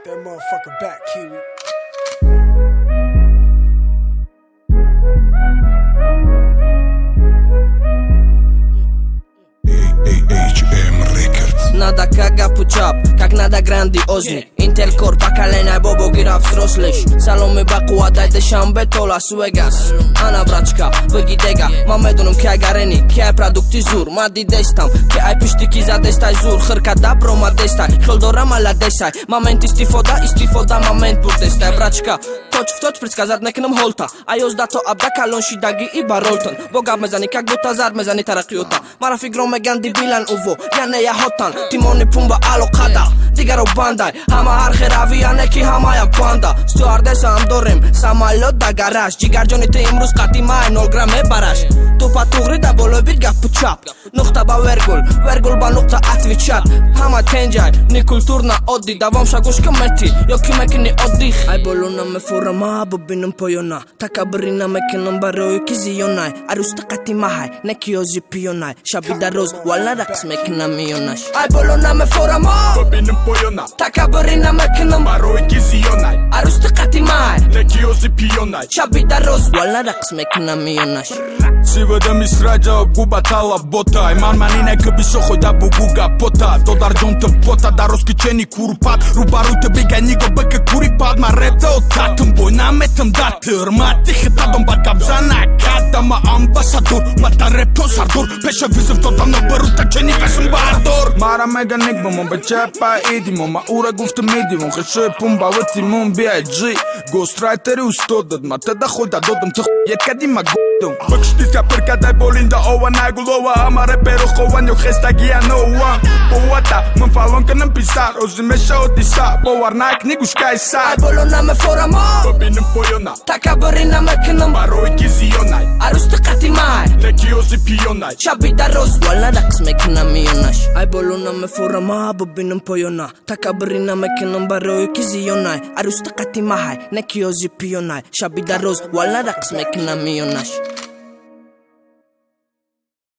that motherfucker back, Kiwi. Надо как гапучап, как надо грандиозный Интеркор, поколение бобо гира взрослыш Саломи Баку, отдайте Шамбето, Лас-Вегас Ана брачка, беги дега Ма медунам ки ай гарени, ки ай продукти зур Ма дидестам, ки ай пиштики задестай зур Хырка дабро ма дестай, хелдора ма ладесай Момент истифода, момент бурдестай Брачка, точ в точ предсказать некнам холта Айоз дато абда калонши даги и баролтан Бога мезани, как будто зар мезани таракиота Марафи громе ганди билан уво, я не я хотан Тимони пумба алокада, дигаро бандай Ҳама ҳар херавияне ки ҳамая банда Стюардеса ҳам дорем, самолёт да гараж Ҷигарҷони ты имрӯз қатъи май 0 грамм мебараш Тупа туғри да боло бир гапу чап Нуқта ба вергул ба нуқта атви чат Ҳама тенҷай, ни културна оддӣ Давомша гӯшка метӣ, ё ки мекунӣ оддих Ай боло намефурама, бубинам поёна Такаббурӣ намекунам барои ки зиёнай Арӯста қатъи маҳай, не ки ёзи пиёнай Шаби дароз, вална рақс мекунам миёнаш Ай боло намефурама, бубинам поёна Такаббурӣ намекунам барои ки зиёнай Арӯста қатъи маҳай, не ки ёзи пиёнай Шаби дароз, вална рақс мекунам миёнаш Сиведа мисра ҷавоб губа талаб ботай Ман ки бисохой да бугуга пота Додарҷонта пота дароз ки чени курпат Рӯбарӯта бигай нигоҳ бика курипад Ман репта отатам бой наметам да тирмати Хитадам бад габзана кадама амбасадор Мата репто сардор пеша визив додам набарута чени весм бардор Мара мега нигбамон бечепа идимон Ма ура гуфтам идимон хешои пумба ватимон биай джи Гострайтери устодад ма теда хой да додам ты еткадима гудам Бакштиска перкадай болинда ова найгулова Ама реперо хован ё хестагия ноуан Бовата ман фалон канам писар Ози меша одиса Боварнай книгушкай сар Ай боло намефурама, бубинам поёна Такаббурӣ намекунам барои ки зиёнай Арӯста қатъи маҳай, не ки ёзи пиёнай шаби дароз, вална рақс мекунам миёнаш Ай боло намефурама, бубинам поёна Такаббурӣ намекунам барои ки зиёнай Арӯста қатъи маҳай, не ки ёзи пиёнай Шаби дароз, вална рақс мекунам миёнаш